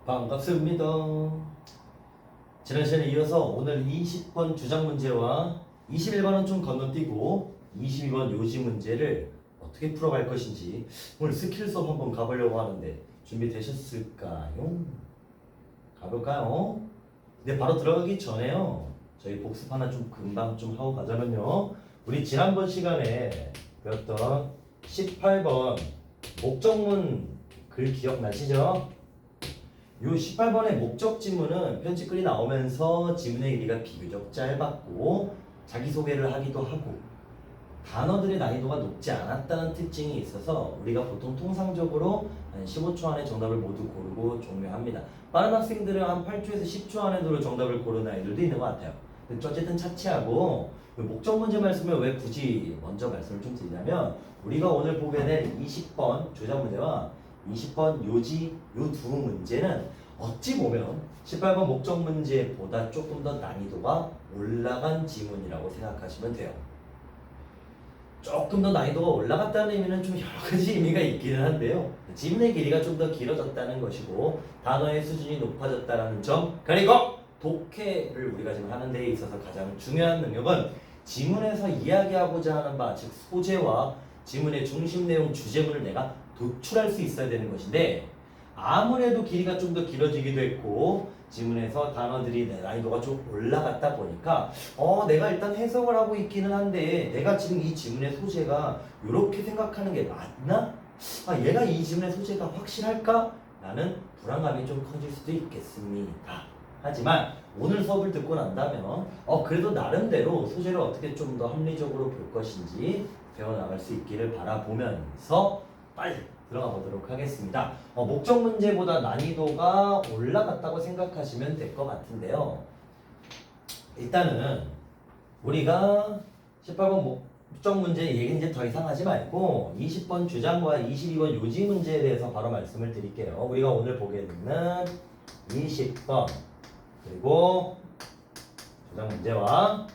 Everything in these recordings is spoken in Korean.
반갑습니다. 지난 시간에 이어서 오늘 20번 주장 문제와 21번은 좀 건너뛰고 22번 요지 문제를 어떻게 풀어갈 것인지 오늘 스킬 수업 한번 가보려고 하는데 준비되셨을까요? 가볼까요? 근데 바로 들어가기 전에요. 저희 복습 하나 좀 금방 좀 하고 가자면요. 우리 지난번 시간에 배웠던 18번 목적문 글 기억나시죠? 요 18번의 목적 지문은 편집글이 나오면서 지문의 길이가 비교적 짧았고 자기소개를 하기도 하고 단어들의 난이도가 높지 않았다는 특징이 있어서 우리가 보통 통상적으로 한 15초 안에 정답을 모두 고르고 종료합니다. 빠른 학생들은 한 8초에서 10초 안에도 정답을 고르는 아이들도 있는 것 같아요. 근데 어쨌든 차치하고 목적 문제 말씀을 왜 굳이 먼저 말씀을 좀 드리냐면 우리가 오늘 보게 된 20번 조작 문제와 20번 요지 요 두 문제는 어찌 보면 18번 목적 문제보다 조금 더 난이도가 올라간 지문이라고 생각하시면 돼요. 조금 더 난이도가 올라갔다는 의미는 좀 여러 가지 의미가 있기는 한데요. 지문의 길이가 좀 더 길어졌다는 것이고 단어의 수준이 높아졌다는 점, 그리고 독해를 우리가 지금 하는 데 있어서 가장 중요한 능력은 지문에서 이야기하고자 하는 바, 즉 소재와 지문의 중심 내용 주제문을 내가 도출할 수 있어야 되는 것인데 아무래도 길이가 좀 더 길어지기도 했고 지문에서 단어들이 난이도가 좀 올라갔다 보니까 내가 일단 해석을 하고 있기는 한데 내가 지금 이 지문의 소재가 이렇게 생각하는 게 맞나? 얘가 이 지문의 소재가 확실할까? 라는 불안감이 좀 커질 수도 있겠습니다. 하지만 오늘 수업을 듣고 난다면 그래도 나름대로 소재를 어떻게 좀 더 합리적으로 볼 것인지 배워나갈 수 있기를 바라보면서 빨리 들어가 보도록 하겠습니다. 목적 문제보다 난이도가 올라갔다고 생각하시면 될 것 같은데요. 일단은 우리가 18번 목적 문제 얘기는 이제 더 이상 하지 말고 20번 주장과 22번 요지 문제에 대해서 바로 말씀을 드릴게요. 우리가 오늘 보게 되는 20번 그리고 주장 문제와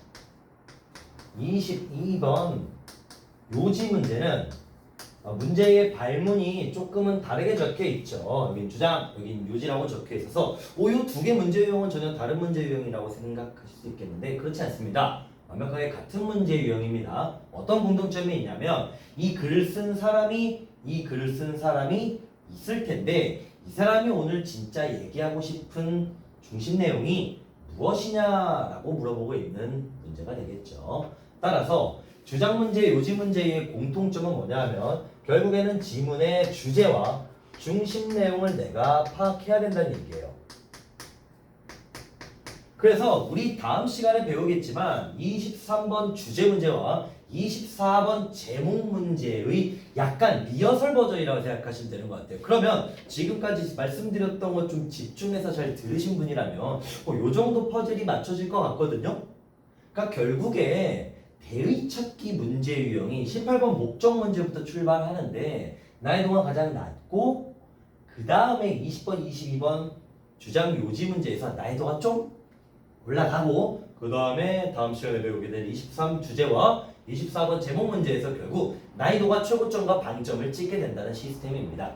22번 요지 문제는 문제의 발문이 조금은 다르게 적혀 있죠. 여긴 주장, 여긴 요지라고 적혀 있어서 이 두 개 문제 유형은 전혀 다른 문제 유형이라고 생각하실 수 있겠는데 그렇지 않습니다. 완벽하게 같은 문제 유형입니다. 어떤 공통점이 있냐면 이 글을 쓴 사람이 있을 텐데 이 사람이 오늘 진짜 얘기하고 싶은 중심 내용이 무엇이냐라고 물어보고 있는 문제가 되겠죠. 따라서 주장 문제, 요지 문제의 공통점은 뭐냐면 결국에는 지문의 주제와 중심 내용을 내가 파악해야 된다는 얘기예요. 그래서 우리 다음 시간에 배우겠지만 23번 주제 문제와 24번 제목 문제의 약간 리허설 버전이라고 생각하시면 되는 것 같아요. 그러면 지금까지 말씀드렸던 것 좀 집중해서 잘 들으신 분이라면 요 정도 퍼즐이 맞춰질 것 같거든요. 그러니까 결국에 대의 찾기 문제 유형이 18번 목적 문제부터 출발하는데 난이도가 가장 낮고 그 다음에 20번, 22번 주장 요지 문제에서 난이도가 좀 올라가고 그 다음에 다음 시간에 배우게 될 23 주제와 24번 제목 문제에서 결국 난이도가 최고점과 방점을 찍게 된다는 시스템입니다.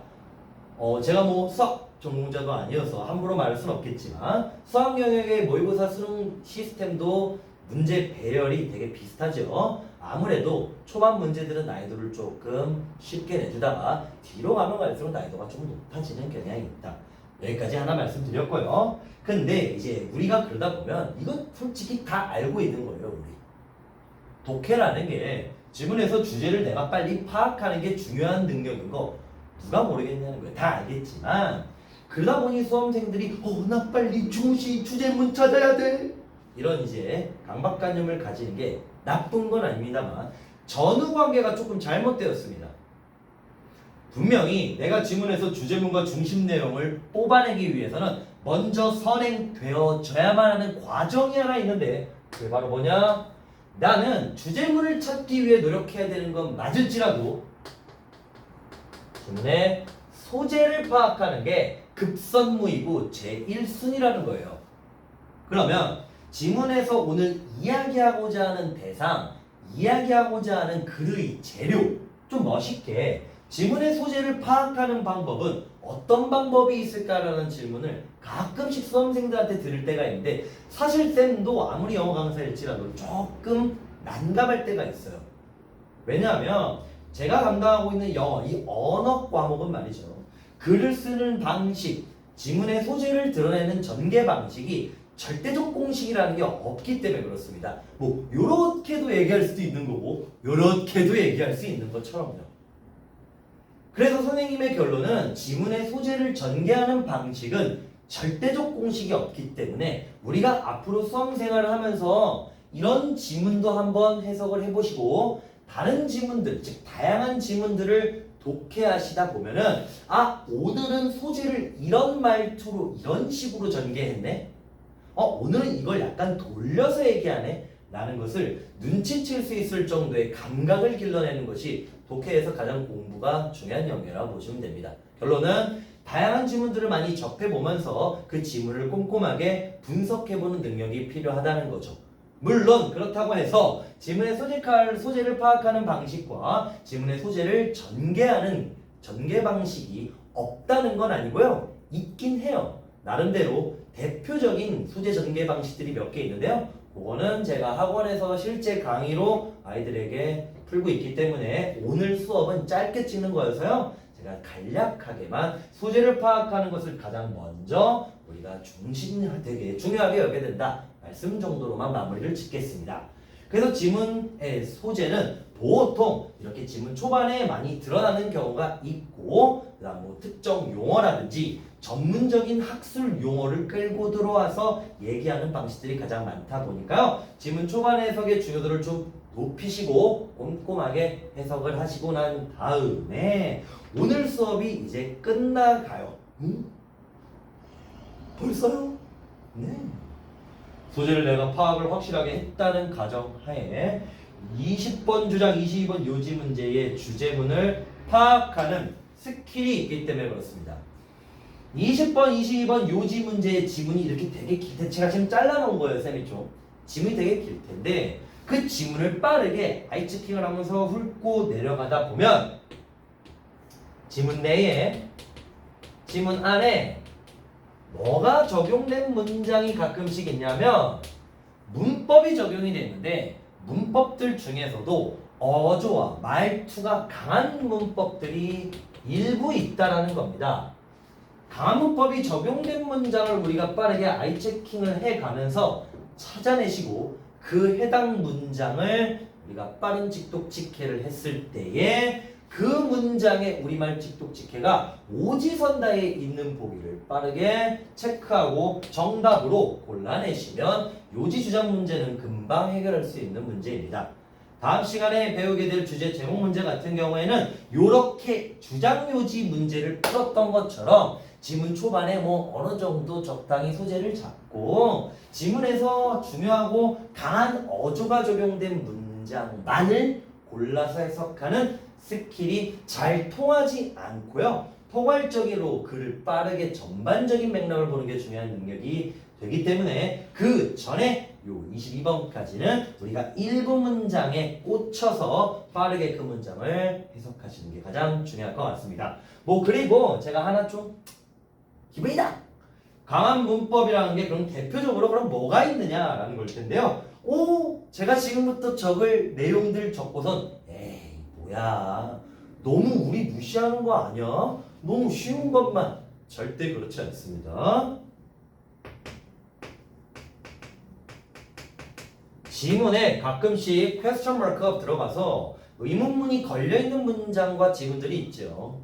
제가 수학 전공자도 아니어서 함부로 말할 수는 없겠지만 수학 영역의 모의고사 수능 시스템도 문제 배열이 되게 비슷하죠. 아무래도 초반 문제들은 난이도를 조금 쉽게 내주다가 뒤로 가면 갈수록 난이도가 좀 높아지는 경향이 있다. 여기까지 하나 말씀드렸고요. 근데 이제 우리가 그러다 보면 이건 솔직히 다 알고 있는 거예요. 우리 독해라는 게 지문에서 주제를 내가 빨리 파악하는 게 중요한 능력인 거 누가 모르겠냐는 거예요. 다 알겠지만 그러다 보니 수험생들이 나 빨리 주제문 찾아야 돼 이런 이제 강박관념을 가지는 게 나쁜 건 아닙니다만 전후 관계가 조금 잘못되었습니다. 분명히 내가 지문에서 주제문과 중심 내용을 뽑아내기 위해서는 먼저 선행되어져야만 하는 과정이 하나 있는데 그게 바로 뭐냐? 나는 주제문을 찾기 위해 노력해야 되는 건 맞을지라도 지문의 소재를 파악하는 게 급선무이고 제1순위라는 거예요. 그러면 지문에서 오늘 이야기하고자 하는 대상, 이야기하고자 하는 글의 재료 좀 멋있게 지문의 소재를 파악하는 방법은 어떤 방법이 있을까라는 질문을 가끔씩 수험생들한테 들을 때가 있는데 사실 쌤도 아무리 영어 강사일지라도 조금 난감할 때가 있어요. 왜냐하면 제가 담당하고 있는 영어, 이 언어 과목은 말이죠. 글을 쓰는 방식, 지문의 소재를 드러내는 전개 방식이 절대적 공식이라는 게 없기 때문에 그렇습니다. 뭐 요렇게도 얘기할 수도 있는 거고 요렇게도 얘기할 수 있는 것처럼요. 그래서 선생님의 결론은 지문의 소재를 전개하는 방식은 절대적 공식이 없기 때문에 우리가 앞으로 수험 생활을 하면서 이런 지문도 한번 해석을 해보시고 다른 지문들, 즉 다양한 지문들을 독해하시다 보면은 아, 오늘은 소재를 이런 말투로 이런 식으로 전개했네. 오늘은 이걸 약간 돌려서 얘기하네. 라는 것을 눈치챌 수 있을 정도의 감각을 길러내는 것이 독해에서 가장 공부가 중요한 영역이라고 보시면 됩니다. 결론은 다양한 지문들을 많이 접해보면서 그 지문을 꼼꼼하게 분석해보는 능력이 필요하다는 거죠. 물론 그렇다고 해서 지문의 소재를 파악하는 방식과 지문의 소재를 전개하는 전개 방식이 없다는 건 아니고요. 있긴 해요. 나름대로 대표적인 소재 전개 방식들이 몇 개 있는데요. 그거는 제가 학원에서 실제 강의로 아이들에게 풀고 있기 때문에 오늘 수업은 짧게 찍는 거여서요. 제가 간략하게만 소재를 파악하는 것을 가장 먼저 우리가 되게 중요하게 여겨야 된다. 말씀 정도로만 마무리를 짓겠습니다. 그래서 지문의 소재는 보통 이렇게 지문 초반에 많이 드러나는 경우가 있고 그다음 뭐 특정 용어라든지 전문적인 학술 용어를 끌고 들어와서 얘기하는 방식들이 가장 많다 보니까요. 지문 초반 해석의 중요도를 좀 높이시고 꼼꼼하게 해석을 하시고 난 다음에 오늘 수업이 이제 끝나가요. 벌써요? 네. 소재를 내가 파악을 확실하게 했다는 가정하에 20번 주장 22번 요지 문제의 주제문을 파악하는 스킬이 있기 때문에 그렇습니다. 20번, 22번 요지 문제의 지문이 이렇게 되게 길 제가 지금 잘라놓은 거예요, 쌤이 좀. 지문이 되게 길 텐데 그 지문을 빠르게 아이체킹을 하면서 훑고 내려가다 보면 지문 내에, 지문 안에 뭐가 적용된 문장이 가끔씩 있냐면 문법이 적용이 되는데 문법들 중에서도 어조와 말투가 강한 문법들이 일부 있다라는 겁니다. 강한 문법이 적용된 문장을 우리가 빠르게 아이체킹을 해가면서 찾아내시고 그 해당 문장을 우리가 빠른 직독직해를 했을 때에 그 문장의 우리말 직독직해가 오지선다에 있는 보기를 빠르게 체크하고 정답으로 골라내시면 요지주장 문제는 금방 해결할 수 있는 문제입니다. 다음 시간에 배우게 될 주제 제목 문제 같은 경우에는 이렇게 주장요지 문제를 풀었던 것처럼 지문 초반에 뭐 어느 정도 적당히 소재를 잡고 지문에서 중요하고 강한 어조가 적용된 문장만을 골라서 해석하는 스킬이 잘 통하지 않고요. 포괄적으로 글을 빠르게 전반적인 맥락을 보는 게 중요한 능력이 되기 때문에 그 전에 요 22번까지는 우리가 일부 문장에 꽂혀서 빠르게 그 문장을 해석하시는 게 가장 중요할 것 같습니다. 뭐 그리고 제가 하나 좀 기분이다! 강한 문법이라는 게 그럼 대표적으로 그럼 뭐가 있느냐라는 걸 텐데요. 제가 지금부터 적을 내용들 적고선 에이 뭐야 너무 우리 무시하는 거 아니야? 너무 쉬운 것만 절대 그렇지 않습니다. 지문에 가끔씩 퀘스천 마크가 들어가서 의문문이 걸려있는 문장과 지문들이 있죠.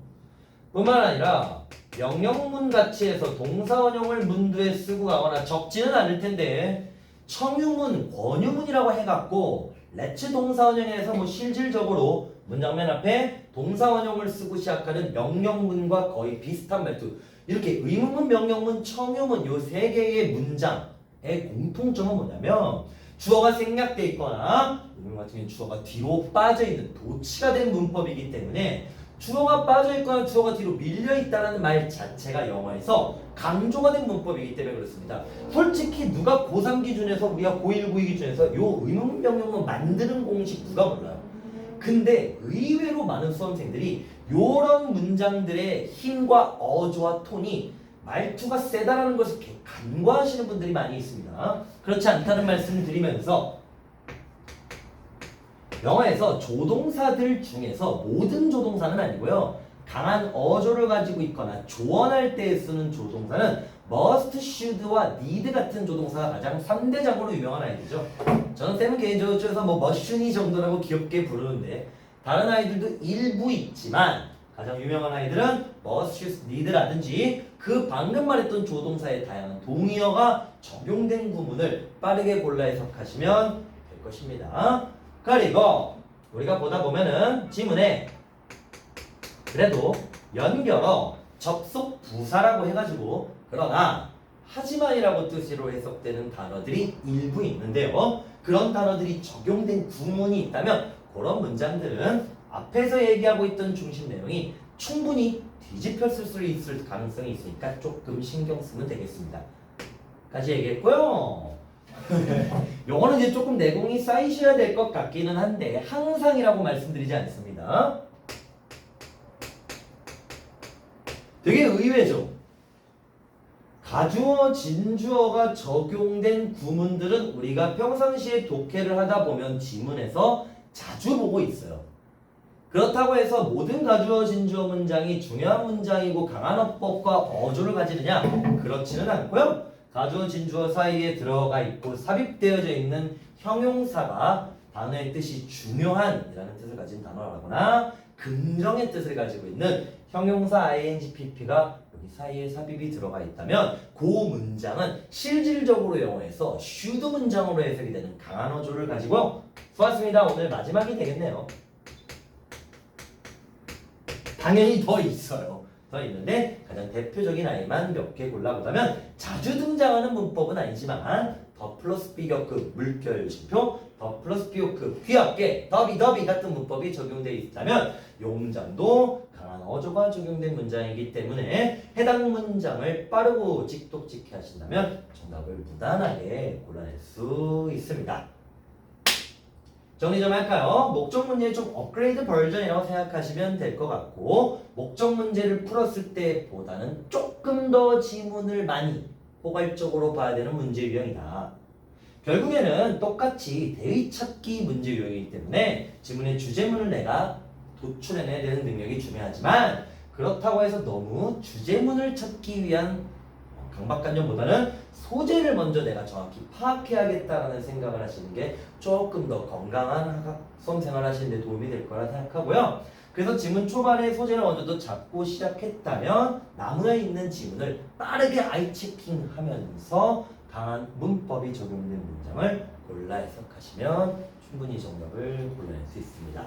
뿐만 아니라 명령문 같이 해서 동사원형을 문두에 쓰고 가거나 적지는 않을 텐데 청유문, 권유문이라고 해갖고 let's 동사원형에서 뭐 실질적으로 문장 맨 앞에 동사원형을 쓰고 시작하는 명령문과 거의 비슷한 말투. 이렇게 의문문, 명령문, 청유문 요 세 개의 문장의 공통점은 뭐냐면 주어가 생략되어 있거나 이런 같은 경우는 주어가 뒤로 빠져있는 도치가 된 문법이기 때문에 주어가 빠져있거나 주어가 뒤로 밀려있다는 말 자체가 영어에서 강조가 된 문법이기 때문에 그렇습니다. 솔직히 누가 고3 기준에서 우리가 고1, 고2 기준에서 요 의문문, 명령문 만드는 공식 누가 몰라요? 근데 의외로 많은 수험생들이 요런 문장들의 힘과 어조와 톤이 말투가 세다라는 것을 이렇게 간과하시는 분들이 많이 있습니다. 그렇지 않다는 말씀을 드리면서 영어에서 조동사들 중에서 모든 조동사는 아니고요. 강한 어조를 가지고 있거나 조언할 때 쓰는 조동사는 must, should와 need 같은 조동사가 가장 3대장으로 유명한 아이들이죠. 저는 쌤은 개인적으로 쪽에서 뭐 must니 정도라고 귀엽게 부르는데 다른 아이들도 일부 있지만 가장 유명한 아이들은 must, should, need라든지 그 방금 말했던 조동사의 다양한 동의어가 적용된 구문을 빠르게 골라 해석하시면 될 것입니다. 그리고 우리가 보다 보면은 지문에 그래도 연결어, 접속, 부사라고 해가지고 그러나 하지만이라고 뜻으로 해석되는 단어들이 일부 있는데요. 그런 단어들이 적용된 구문이 있다면 그런 문장들은 앞에서 얘기하고 있던 중심 내용이 충분히 뒤집혔을 수 있을 가능성이 있으니까 조금 신경 쓰면 되겠습니다. 까지 얘기했고요. 요거는 이제 조금 내공이 쌓이셔야 될 것 같기는 한데 항상이라고 말씀드리지 않습니다. 되게 의외죠. 가주어, 진주어가 적용된 구문들은 우리가 평상시에 독해를 하다 보면 지문에서 자주 보고 있어요. 그렇다고 해서 모든 가주어, 진주어 문장이 중요한 문장이고 강한 어법과 어조를 가지느냐? 그렇지는 않고요. 가주어, 진주어 사이에 들어가 있고 삽입되어져 있는 형용사가 단어의 뜻이 중요한이라는 뜻을 가진 단어라거나 긍정의 뜻을 가지고 있는 형용사 ing, pp가 여기 사이에 삽입이 들어가 있다면 그 문장은 실질적으로 영어에서 should 문장으로 해석이 되는 강한 어조를 가지고 수고하셨습니다. 오늘 마지막이 되겠네요. 당연히 더 있어요. 더 있는데 가장 대표적인 아이만 몇 개 골라보자면 자주 등장하는 문법은 아니지만 더 플러스 비교급 물결 징표, 더 플러스 비교급 귀엽게 더비 같은 문법이 적용되어 있다면 이 문장도 강한 어조가 적용된 문장이기 때문에 해당 문장을 빠르고 직독직해 하신다면 정답을 무난하게 골라낼 수 있습니다. 정리 좀 할까요? 목적 문제의 좀 업그레이드 버전이라고 생각하시면 될 것 같고 목적 문제를 풀었을 때보다는 조금 더 지문을 많이 포괄적으로 봐야 되는 문제 유형이다. 결국에는 똑같이 대의 찾기 문제 유형이기 때문에 지문의 주제문을 내가 도출해내야 되는 능력이 중요하지만 그렇다고 해서 너무 주제문을 찾기 위한 강박관념보다는 소재를 먼저 내가 정확히 파악해야겠다라는 생각을 하시는 게 조금 더 건강한 학업 수험생활 하시는 데 도움이 될 거라 생각하고요. 그래서 지문 초반에 소재를 먼저 더 잡고 시작했다면 나무에 있는 지문을 빠르게 아이 체킹하면서 강한 문법이 적용된 문장을 골라 해석하시면 충분히 정답을 골라낼 수 있습니다.